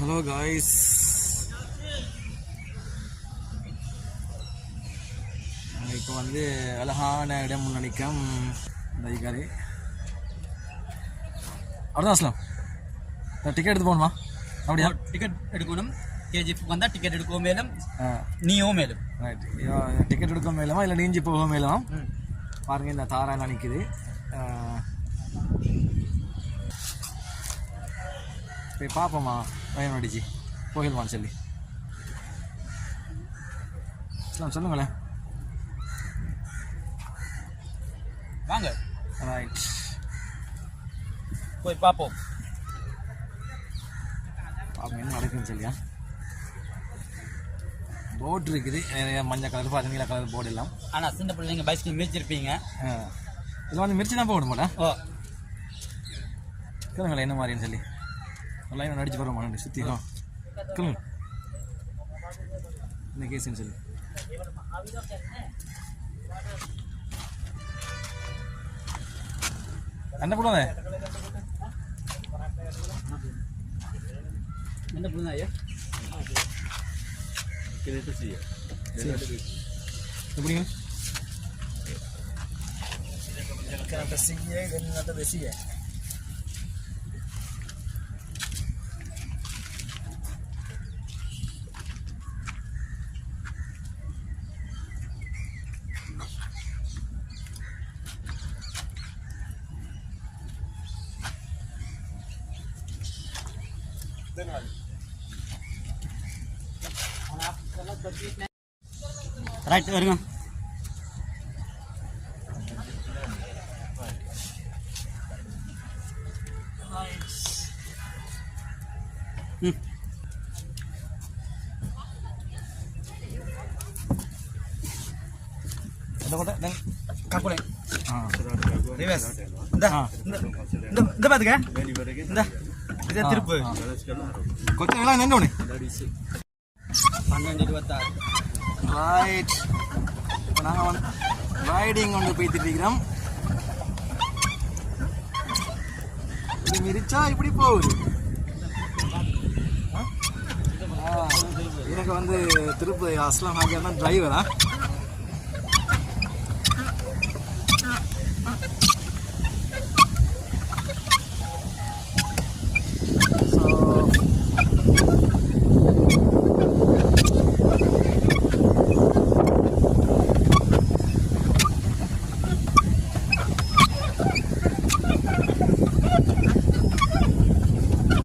Hello guys, இப்போ வந்து அழகான இடம் நினைக்கும் பைக்காரி அப்படிதான் அஸ்லாம். டிக்கெட் எடுத்து போகணுமா? அப்படியா? டிக்கெட் எடுக்கணும். கேஜிஎஃப் வந்தால் டிக்கெட் எடுக்கவும் மேலும் நீயோ மேலும் ரைட். டிக்கெட் எடுக்க மேலுமா இல்லை நீஞ்சி போக மேலுமா? பாருங்க, இந்த தாராயெல்லாம் நிற்குது. போய் பார்ப்போமா பையன் அடிச்சு போயிடுவான்னு சொல்லி. சொல்லுங்களேன். வாங்க, ரைட், போய் பார்ப்போம். பார்ப்போம் என்ன நடக்குதுன்னு சொல்லியா. போட் இருக்குது, மஞ்சள் கலர் பாரு, நீல கலர் போர்டு எல்லாம். ஆனால் சின்ன பிள்ளைங்க பைஸ்கில் மிதிச்சிருப்பீங்க. இதில் வந்து மிர்ச்சி தான் போகணுமாடா? ஓ, கேளுங்களேன் என்ன மாதிரின்னு சொல்லி. லைன் நடிச்சு போகிற மாட்டேன் சுற்றி கேளுங்க என்ன கேஸுன்னு சொல்லி. என்ன பண்ணுவாங்க? என்ன பண்ணுங்க ஐயா? எப்படிங்க? பேசிய ரைட், வருங்க. காக்குலை இந்த பாத்துக்க, இந்த திருப்பு கொஞ்சம் எல்லாம் நின்று 12:26. ரைட். இப்போ நாங்கள் வந்து ரைடிங் கொண்டு போய்த்துட்டு இருக்கிறோம். இது மிரிச்சா இப்படி போகுது. எனக்கு வந்து திருப்பதி அஸ்லாம் ஹாஜியா தான் டிரைவரா.